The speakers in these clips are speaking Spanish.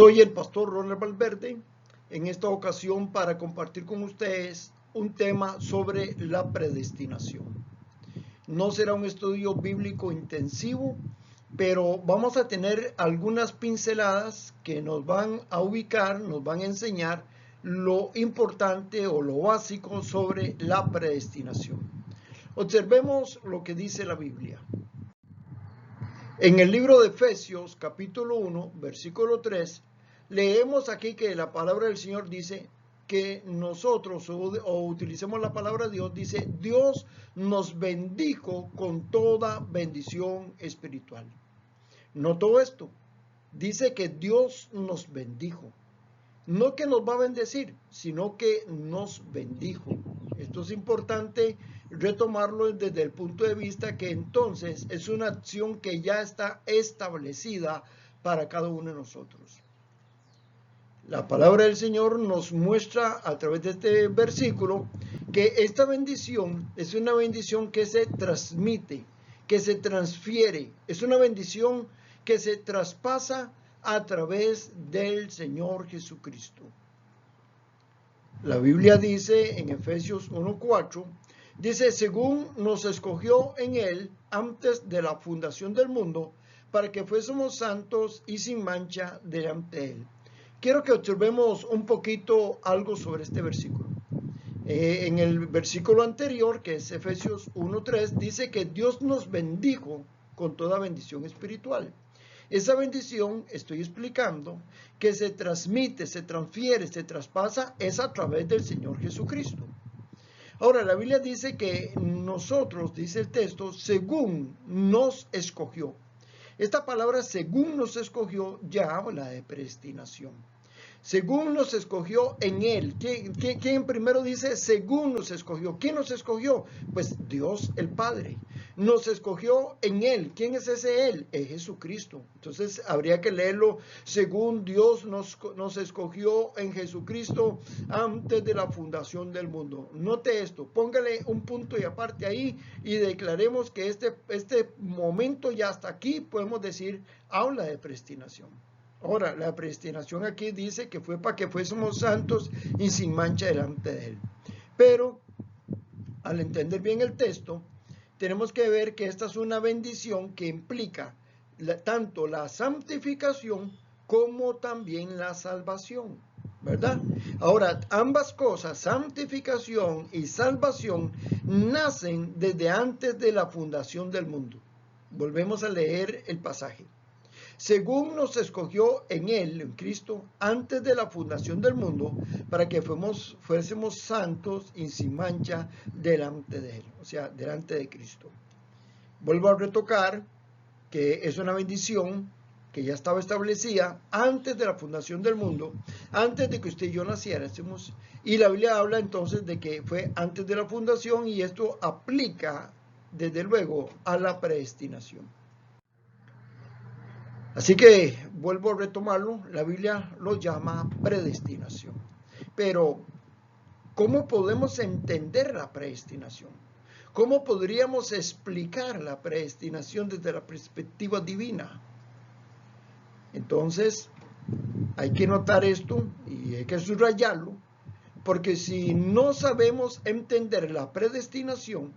Soy el pastor Ronald Valverde, en esta ocasión para compartir con ustedes un tema sobre la predestinación. No será un estudio bíblico intensivo, pero vamos a tener algunas pinceladas que nos van a ubicar, nos van a enseñar lo importante o lo básico sobre la predestinación. Observemos lo que dice la Biblia. En el libro de Efesios, capítulo 1, versículo 3, leemos aquí que la palabra del Señor dice que nosotros, o utilicemos la palabra de Dios, dice, Dios nos bendijo con toda bendición espiritual. No todo esto, dice que Dios nos bendijo. No que nos va a bendecir, sino que nos bendijo. Esto es importante retomarlo desde el punto de vista que entonces es una acción que ya está establecida para cada uno de nosotros. La palabra del Señor nos muestra a través de este versículo que esta bendición es una bendición que se transmite, que se transfiere, es una bendición que se traspasa a través del Señor Jesucristo. La Biblia dice en Efesios 1:4, dice, según nos escogió en Él antes de la fundación del mundo, para que fuésemos santos y sin mancha delante de Él. Quiero que observemos un poquito algo sobre este versículo. En el versículo anterior, que es Efesios 1:3, dice que Dios nos bendijo con toda bendición espiritual. Esa bendición, estoy explicando, que se transmite, se transfiere, se traspasa, es a través del Señor Jesucristo. Ahora, la Biblia dice que nosotros, dice el texto, según nos escogió. Esta palabra según nos escogió ya habla de predestinación. Según nos escogió en Él. ¿Quién primero dice según nos escogió? ¿Quién nos escogió? Pues Dios el Padre. Nos escogió en Él. ¿Quién es ese Él? Es Jesucristo. Entonces habría que leerlo según Dios nos escogió en Jesucristo antes de la fundación del mundo. Note esto, póngale un punto y aparte ahí y declaremos que este momento ya hasta aquí podemos decir habla de predestinación. Ahora, la predestinación aquí dice que fue para que fuésemos santos y sin mancha delante de Él. Pero, al entender bien el texto, tenemos que ver que esta es una bendición que implica tanto la santificación como también la salvación, ¿verdad? Ahora, ambas cosas, santificación y salvación, nacen desde antes de la fundación del mundo. Volvemos a leer el pasaje. Según nos escogió en Él, en Cristo, antes de la fundación del mundo, para que fuésemos santos y sin mancha delante de Él, o sea, delante de Cristo. Vuelvo a retocar que es una bendición que ya estaba establecida antes de la fundación del mundo, antes de que usted y yo naciéramos, y la Biblia habla entonces de que fue antes de la fundación y esto aplica, desde luego, a la predestinación. Así que vuelvo a retomarlo, la Biblia lo llama predestinación. Pero, ¿cómo podemos entender la predestinación? ¿Cómo podríamos explicar la predestinación desde la perspectiva divina? Entonces, hay que notar esto y hay que subrayarlo, porque si no sabemos entender la predestinación,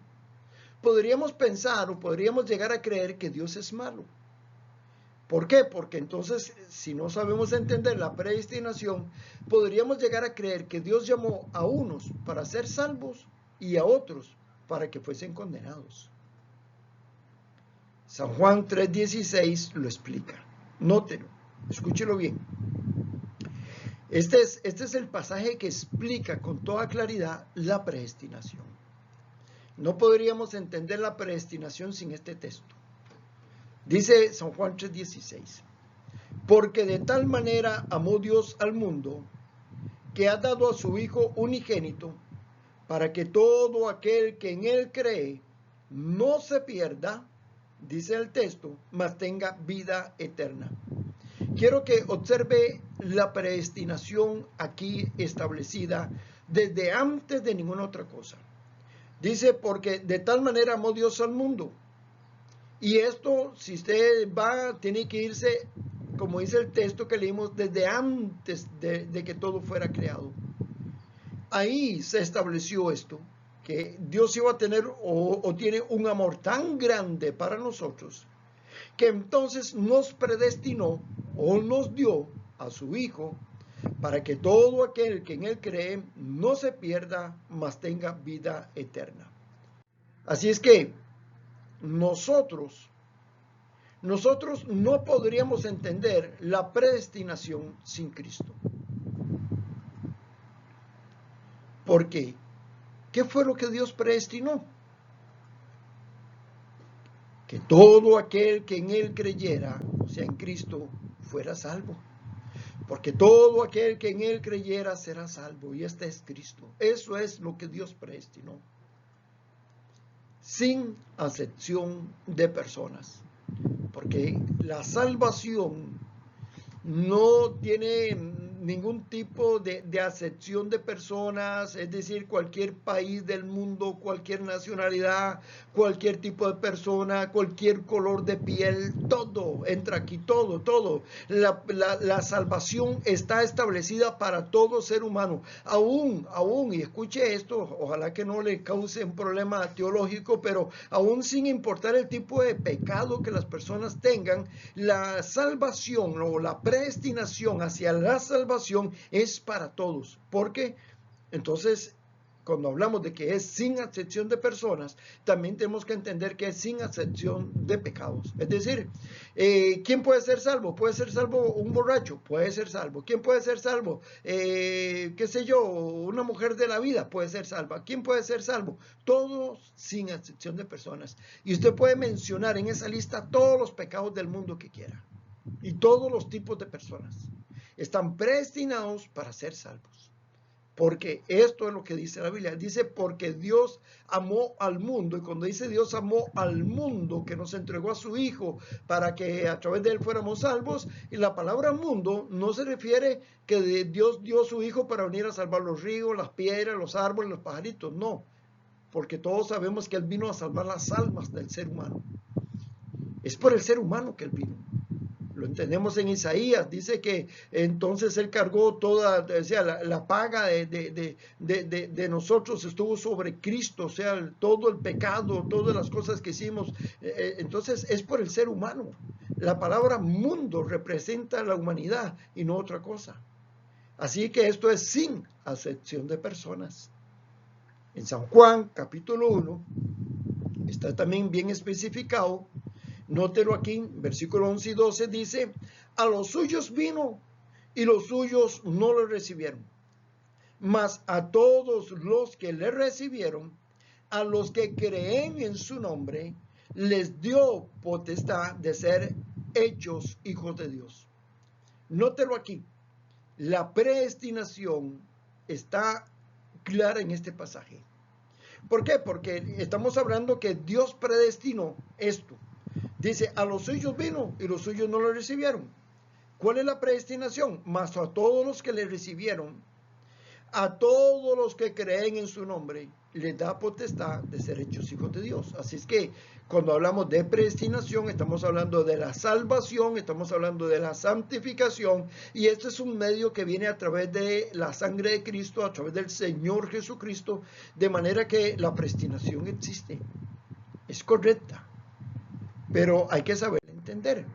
podríamos pensar o podríamos llegar a creer que Dios es malo. ¿Por qué? Porque entonces, si no sabemos entender la predestinación, podríamos llegar a creer que Dios llamó a unos para ser salvos y a otros para que fuesen condenados. San Juan 3:16 lo explica. Nótelo, escúchelo bien. Este es el pasaje que explica con toda claridad la predestinación. No podríamos entender la predestinación sin este texto. Dice San Juan 3:16, porque de tal manera amó Dios al mundo, que ha dado a su Hijo unigénito, para que todo aquel que en Él cree no se pierda, dice el texto, mas tenga vida eterna. Quiero que observe la predestinación aquí establecida desde antes de ninguna otra cosa. Dice, porque de tal manera amó Dios al mundo. Y esto, si usted va, tiene que irse como dice el texto que leímos, desde antes de que todo fuera creado. Ahí se estableció esto, que Dios iba a tener o tiene un amor tan grande para nosotros, que entonces nos predestinó o nos dio a su Hijo para que todo aquel que en Él cree no se pierda, mas tenga vida eterna. Así es que nosotros no podríamos entender la predestinación sin Cristo. ¿Por qué? ¿Qué fue lo que Dios predestinó? Que todo aquel que en Él creyera, o sea, en Cristo, fuera salvo. Porque todo aquel que en Él creyera será salvo, y este es Cristo. Eso es lo que Dios predestinó, sin acepción de personas. Porque la salvación no tiene ningún tipo de acepción de personas, es decir, cualquier país del mundo, cualquier nacionalidad, cualquier tipo de persona, cualquier color de piel, todo entra aquí, todo. La salvación está establecida para todo ser humano, aún, y escuche esto, ojalá que no le cause un problema teológico, pero aún sin importar el tipo de pecado que las personas tengan, la salvación o la predestinación hacia la salvación es para todos, porque entonces cuando hablamos de que es sin acepción de personas, también tenemos que entender que es sin acepción de pecados. Es decir, ¿quién puede ser salvo? ¿Puede ser salvo un borracho? Puede ser salvo. ¿Quién puede ser salvo? ¿Qué sé yo? Una mujer de la vida puede ser salva. ¿Quién puede ser salvo? Todos sin acepción de personas. Y usted puede mencionar en esa lista todos los pecados del mundo que quiera. Y todos los tipos de personas están predestinados para ser salvos. Porque esto es lo que dice la Biblia. Dice, porque Dios amó al mundo. Y cuando dice Dios amó al mundo, que nos entregó a su Hijo para que a través de él fuéramos salvos. Y la palabra mundo no se refiere que Dios dio a su Hijo para venir a salvar los ríos, las piedras, los árboles, los pajaritos. No, porque todos sabemos que él vino a salvar las almas del ser humano. Es por el ser humano que él vino. Lo entendemos en Isaías, dice que entonces él cargó toda, o sea, la paga de nosotros estuvo sobre Cristo, o sea, todo el pecado, todas las cosas que hicimos. Entonces es por el ser humano. La palabra mundo representa la humanidad y no otra cosa. Así que esto es sin acepción de personas. En San Juan, capítulo 1, está también bien especificado. Nótelo aquí, versículo 11 y 12 dice, a los suyos vino y los suyos no lo recibieron. Mas a todos los que le recibieron, a los que creen en su nombre, les dio potestad de ser hechos hijos de Dios. Nótelo aquí, la predestinación está clara en este pasaje. ¿Por qué? Porque estamos hablando que Dios predestinó esto. Dice, a los suyos vino y los suyos no lo recibieron. ¿Cuál es la predestinación? Mas a todos los que le recibieron, a todos los que creen en su nombre, les da potestad de ser hechos hijos de Dios. Así es que cuando hablamos de predestinación, estamos hablando de la salvación, estamos hablando de la santificación, y este es un medio que viene a través de la sangre de Cristo, a través del Señor Jesucristo, de manera que la predestinación existe, es correcta. Pero hay que saber entender.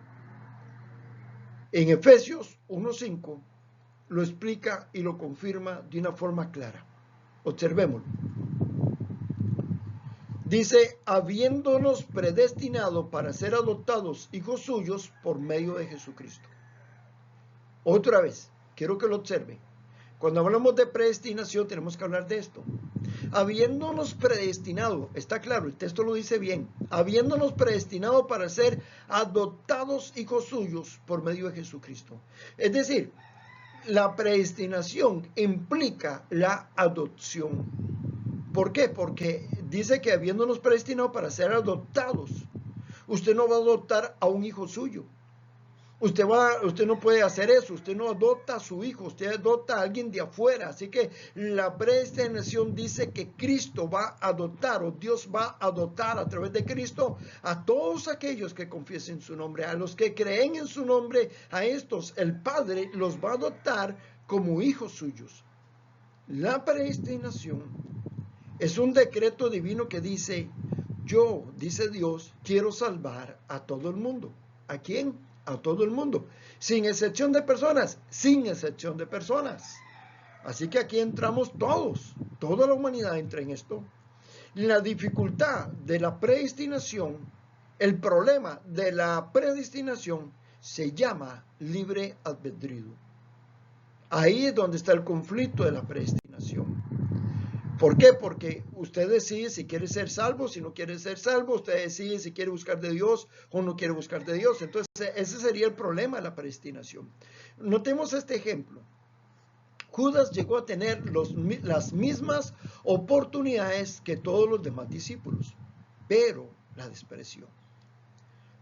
En Efesios 1:5 lo explica y lo confirma de una forma clara. Observémoslo. Dice, habiéndonos predestinado para ser adoptados hijos suyos por medio de Jesucristo. Otra vez, quiero que lo observen. Cuando hablamos de predestinación tenemos que hablar de esto. Habiéndonos predestinado, está claro, el texto lo dice bien, habiéndonos predestinado para ser adoptados hijos suyos por medio de Jesucristo. Es decir, la predestinación implica la adopción. ¿Por qué? Porque dice que habiéndonos predestinado para ser adoptados, usted no va a adoptar a un hijo suyo. Usted no puede hacer eso, usted no adopta a su hijo, usted adopta a alguien de afuera. Así que la predestinación dice que Cristo va a adoptar, o Dios va a adoptar a través de Cristo a todos aquellos que confiesen su nombre, a los que creen en su nombre, a estos el Padre los va a adoptar como hijos suyos. La predestinación es un decreto divino que dice: yo, dice Dios, quiero salvar a todo el mundo. ¿A quién? A todo el mundo, sin excepción de personas, sin excepción de personas. Así que aquí entramos todos, toda la humanidad entra en esto. La dificultad de la predestinación, el problema de la predestinación se llama libre albedrío. Ahí es donde está el conflicto de la predestinación. ¿Por qué? Porque usted decide si quiere ser salvo, si no quiere ser salvo, usted decide si quiere buscar de Dios o no quiere buscar de Dios. Entonces, ese sería el problema de la predestinación. Notemos este ejemplo. Judas llegó a tener las mismas oportunidades que todos los demás discípulos, pero la despreció.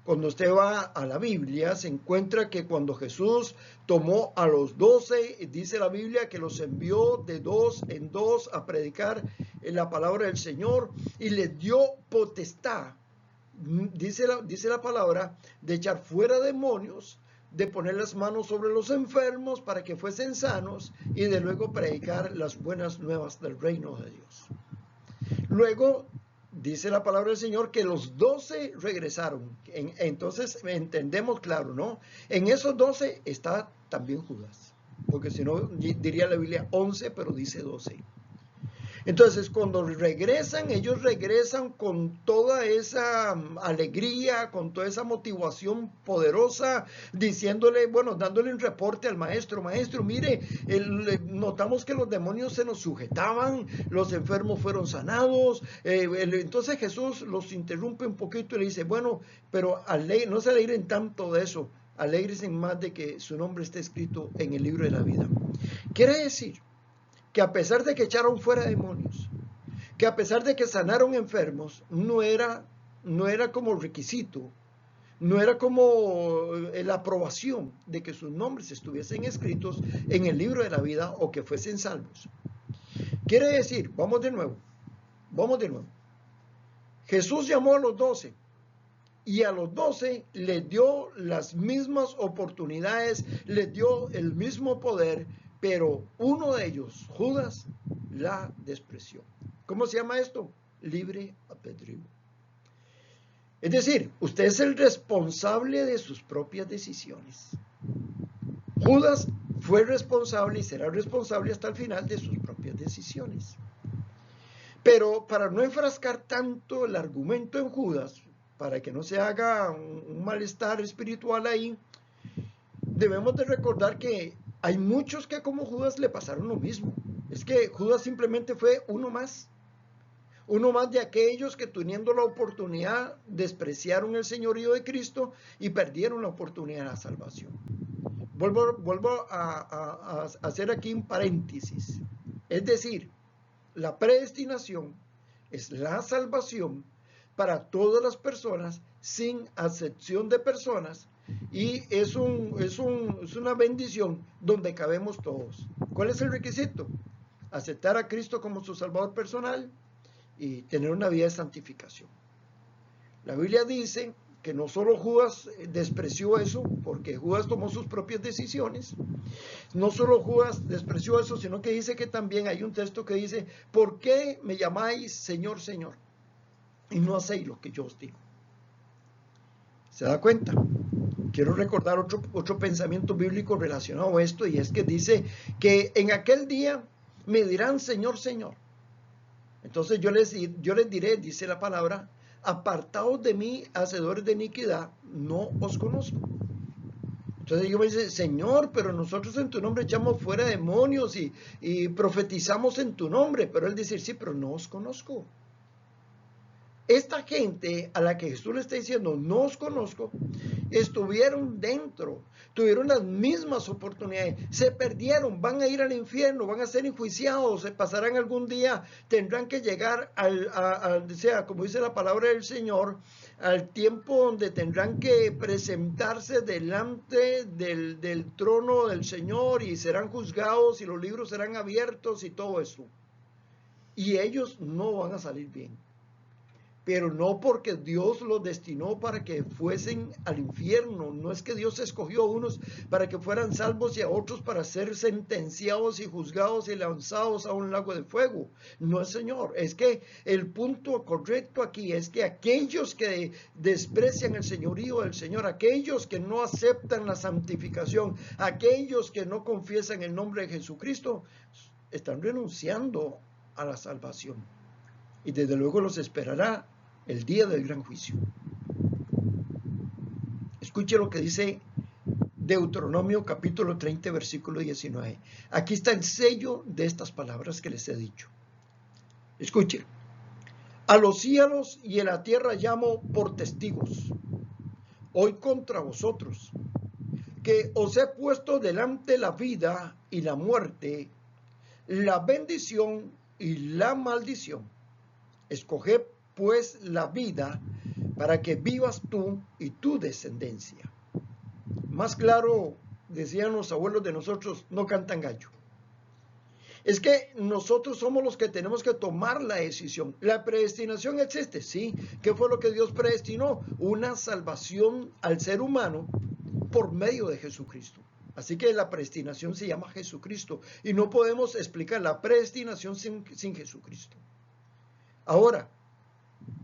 Cuando usted va a la Biblia, se encuentra que cuando Jesús tomó a los 12, dice la Biblia que los envió de 2 en 2 a predicar la palabra del Señor y les dio potestad, dice la palabra, de echar fuera demonios, de poner las manos sobre los enfermos para que fuesen sanos y de luego predicar las buenas nuevas del reino de Dios. Luego, dice la palabra del Señor que los 12 regresaron. Entonces entendemos claro, ¿no? En esos 12 está también Judas, porque si no diría la Biblia 11, pero dice 12. Entonces, cuando regresan, ellos regresan con toda esa alegría, con toda esa motivación poderosa, diciéndole, bueno, dándole un reporte al maestro. Maestro, mire, notamos que los demonios se nos sujetaban, los enfermos fueron sanados. Entonces Jesús los interrumpe un poquito y le dice, bueno, pero no se alegren tanto de eso, alegrense más de que su nombre esté escrito en el libro de la vida. Quiere decir que a pesar de que echaron fuera demonios, que a pesar de que sanaron enfermos, no era como requisito, no era como la aprobación de que sus nombres estuviesen escritos en el libro de la vida o que fuesen salvos. Quiere decir, vamos de nuevo. Jesús llamó a los 12 y a los 12 les dio las mismas oportunidades, les dio el mismo poder, pero uno de ellos, Judas, la despreció. ¿Cómo se llama esto? Libre albedrío. Es decir, usted es el responsable de sus propias decisiones. Judas fue responsable y será responsable hasta el final de sus propias decisiones. Pero para no enfrascar tanto el argumento en Judas, para que no se haga un malestar espiritual ahí, debemos de recordar que hay muchos que como Judas le pasaron lo mismo. Es que Judas simplemente fue uno más de aquellos que teniendo la oportunidad despreciaron el señorío de Cristo y perdieron la oportunidad de la salvación. Vuelvo a hacer aquí un paréntesis. Es decir, la predestinación es la salvación para todas las personas sin acepción de personas y es una bendición donde cabemos todos. ¿Cuál es el requisito? Aceptar a Cristo como su Salvador personal y tener una vida de santificación. La Biblia dice que no solo Judas despreció eso, porque Judas tomó sus propias decisiones, no solo Judas despreció eso, sino que dice que también hay un texto que dice, ¿por qué me llamáis Señor, Señor? Y no hacéis lo que yo os digo. ¿Se da cuenta? Quiero recordar otro pensamiento bíblico relacionado a esto, y es que dice que en aquel día me dirán Señor, Señor. Entonces yo les diré, dice la palabra, apartaos de mí, hacedores de iniquidad, no os conozco. Entonces yo me dice, Señor, pero nosotros en tu nombre echamos fuera demonios y profetizamos en tu nombre. Pero él dice, sí, pero no os conozco. Esta gente a la que Jesús le está diciendo, no os conozco, estuvieron dentro, tuvieron las mismas oportunidades, se perdieron, van a ir al infierno, van a ser enjuiciados, se pasarán algún día, tendrán que llegar como dice la palabra del Señor, al tiempo donde tendrán que presentarse delante del trono del Señor y serán juzgados y los libros serán abiertos y todo eso. Y ellos no van a salir bien. Pero no porque Dios los destinó para que fuesen al infierno. No es que Dios escogió a unos para que fueran salvos y a otros para ser sentenciados y juzgados y lanzados a un lago de fuego. No, Señor. Es que el punto correcto aquí es que aquellos que desprecian el señorío del Señor, aquellos que no aceptan la santificación, aquellos que no confiesan el nombre de Jesucristo, están renunciando a la salvación. Y desde luego los esperará el día del gran juicio. Escuche lo que dice Deuteronomio capítulo 30, versículo 19. Aquí está el sello de estas palabras que les he dicho. Escuche. A los cielos y a la tierra llamo por testigos, hoy contra vosotros, que os he puesto delante la vida y la muerte, la bendición y la maldición. Escoged pues la vida para que vivas tú y tu descendencia. Más claro, decían los abuelos de nosotros, no cantan gallo. Es que nosotros somos los que tenemos que tomar la decisión. La predestinación existe, sí. ¿Qué fue lo que Dios predestinó? Una salvación al ser humano por medio de Jesucristo. Así que la predestinación se llama Jesucristo y no podemos explicar la predestinación sin Jesucristo. Ahora,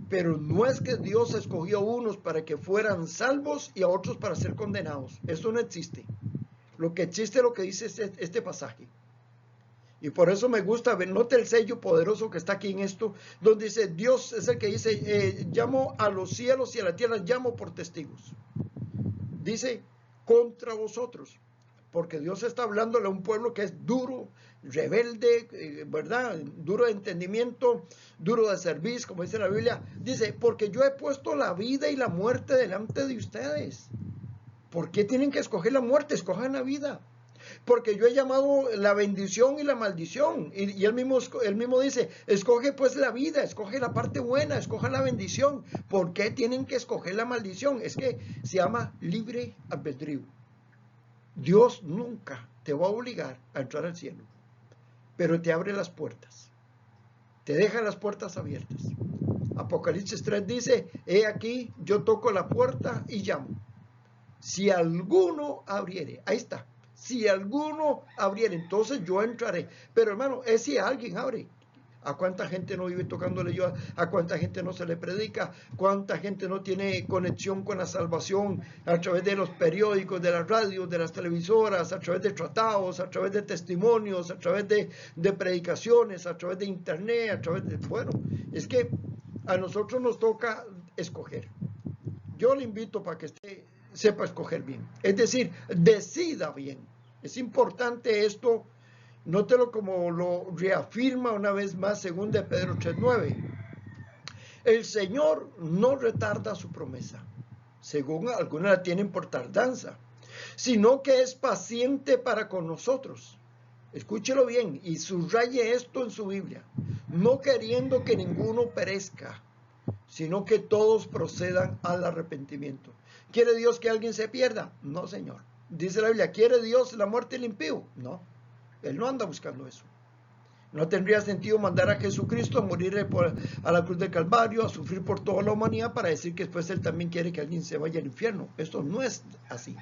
pero no es que Dios escogió a unos para que fueran salvos y a otros para ser condenados. Eso no existe. Lo que existe es lo que dice este pasaje. Y por eso me gusta ver, note el sello poderoso que está aquí en esto, donde dice, Dios es el que dice, llamo a los cielos y a la tierra, llamo por testigos. Dice, contra vosotros. Porque Dios está hablándole a un pueblo que es duro, rebelde, ¿verdad? Duro de entendimiento, duro de servicio, como dice la Biblia. Dice, porque yo he puesto la vida y la muerte delante de ustedes. ¿Por qué tienen que escoger la muerte? Escojan la vida. Porque yo he llamado la bendición y la maldición. Y él mismo dice, escoge pues la vida, escoge la parte buena, escoge la bendición. ¿Por qué tienen que escoger la maldición? Es que se llama libre albedrío. Dios nunca te va a obligar a entrar al cielo, pero te abre las puertas, te deja las puertas abiertas. Apocalipsis 3 dice, he aquí, yo toco la puerta y llamo. Si alguno abriere, ahí está, si alguno abriere, entonces yo entraré. Pero hermano, es si alguien abre. ¿A cuánta gente no vive tocándole yo? ¿A cuánta gente no se le predica? ¿Cuánta gente no tiene conexión con la salvación a través de los periódicos, de las radios, de las televisoras, a través de tratados, a través de testimonios, a través de predicaciones, a través de internet, a través de... Bueno, es que a nosotros nos toca escoger. Yo le invito para que usted sepa escoger bien. Es decir, decida bien. Es importante esto. Nótelo como lo reafirma una vez más 2 Pedro 3:9. El Señor no retarda su promesa, según algunos la tienen por tardanza, sino que es paciente para con nosotros. Escúchelo bien y subraye esto en su Biblia. No queriendo que ninguno perezca, sino que todos procedan al arrepentimiento. ¿Quiere Dios que alguien se pierda? No, Señor. Dice la Biblia, ¿quiere Dios la muerte del impío? No. Él no anda buscando eso. No tendría sentido mandar a Jesucristo a morir a la cruz del Calvario, a sufrir por toda la humanidad para decir que después Él también quiere que alguien se vaya al infierno. Esto no es así.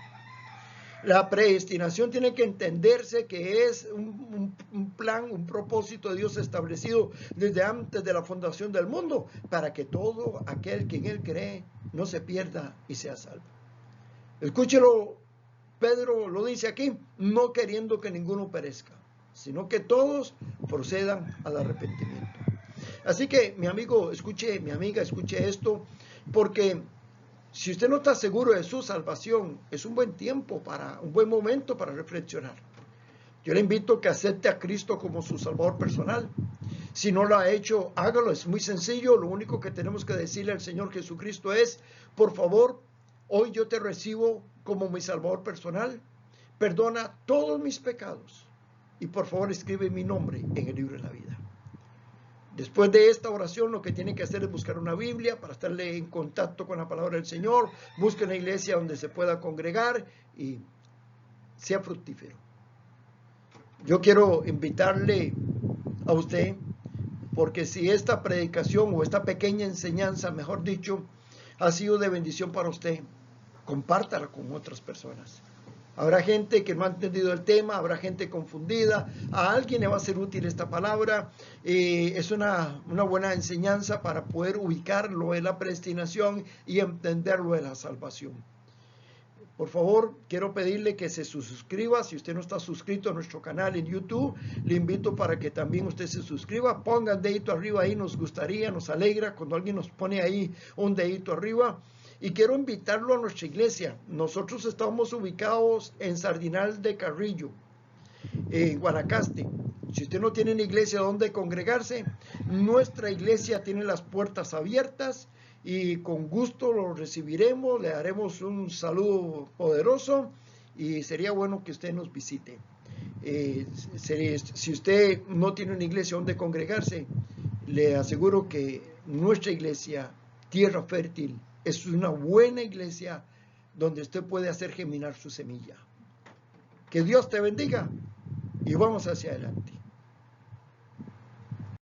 La predestinación tiene que entenderse que es un plan, un propósito de Dios establecido desde antes de la fundación del mundo para que todo aquel que en Él cree no se pierda y sea salvo. Escúchelo. Pedro lo dice aquí, no queriendo que ninguno perezca, sino que todos procedan al arrepentimiento. Así que, mi amigo, escuche, mi amiga, escuche esto, porque si usted no está seguro de su salvación, es un buen tiempo, un buen momento para reflexionar. Yo le invito a que acepte a Cristo como su Salvador personal. Si no lo ha hecho, hágalo, es muy sencillo. Lo único que tenemos que decirle al Señor Jesucristo es, por favor, hoy yo te recibo como mi Salvador personal, perdona todos mis pecados y por favor escribe mi nombre en el libro de la vida. Después de esta oración, lo que tiene que hacer es buscar una Biblia para estarle en contacto con la palabra del Señor. Busque una iglesia donde se pueda congregar y sea fructífero. Yo quiero invitarle a usted, porque si esta predicación o esta pequeña enseñanza, mejor dicho, ha sido de bendición para usted, compártala con otras personas. Habrá gente que no ha entendido el tema, habrá gente confundida, a alguien le va a ser útil esta palabra. Es una buena enseñanza para poder ubicarlo en la predestinación y entenderlo en la salvación. Por favor, quiero pedirle que se suscriba. Si usted no está suscrito a nuestro canal en YouTube, le invito para que también usted se suscriba. Ponga el dedito arriba ahí, nos gustaría, nos alegra cuando alguien nos pone ahí un dedito arriba. Y quiero invitarlo a nuestra iglesia. Nosotros estamos ubicados en Sardinal de Carrillo, en Guanacaste. Si usted no tiene una iglesia donde congregarse, nuestra iglesia tiene las puertas abiertas y con gusto lo recibiremos, le daremos un saludo poderoso y sería bueno que usted nos visite. Si usted no tiene una iglesia donde congregarse, le aseguro que nuestra iglesia, Tierra Fértil, es una buena iglesia donde usted puede hacer germinar su semilla. Que Dios te bendiga y vamos hacia adelante.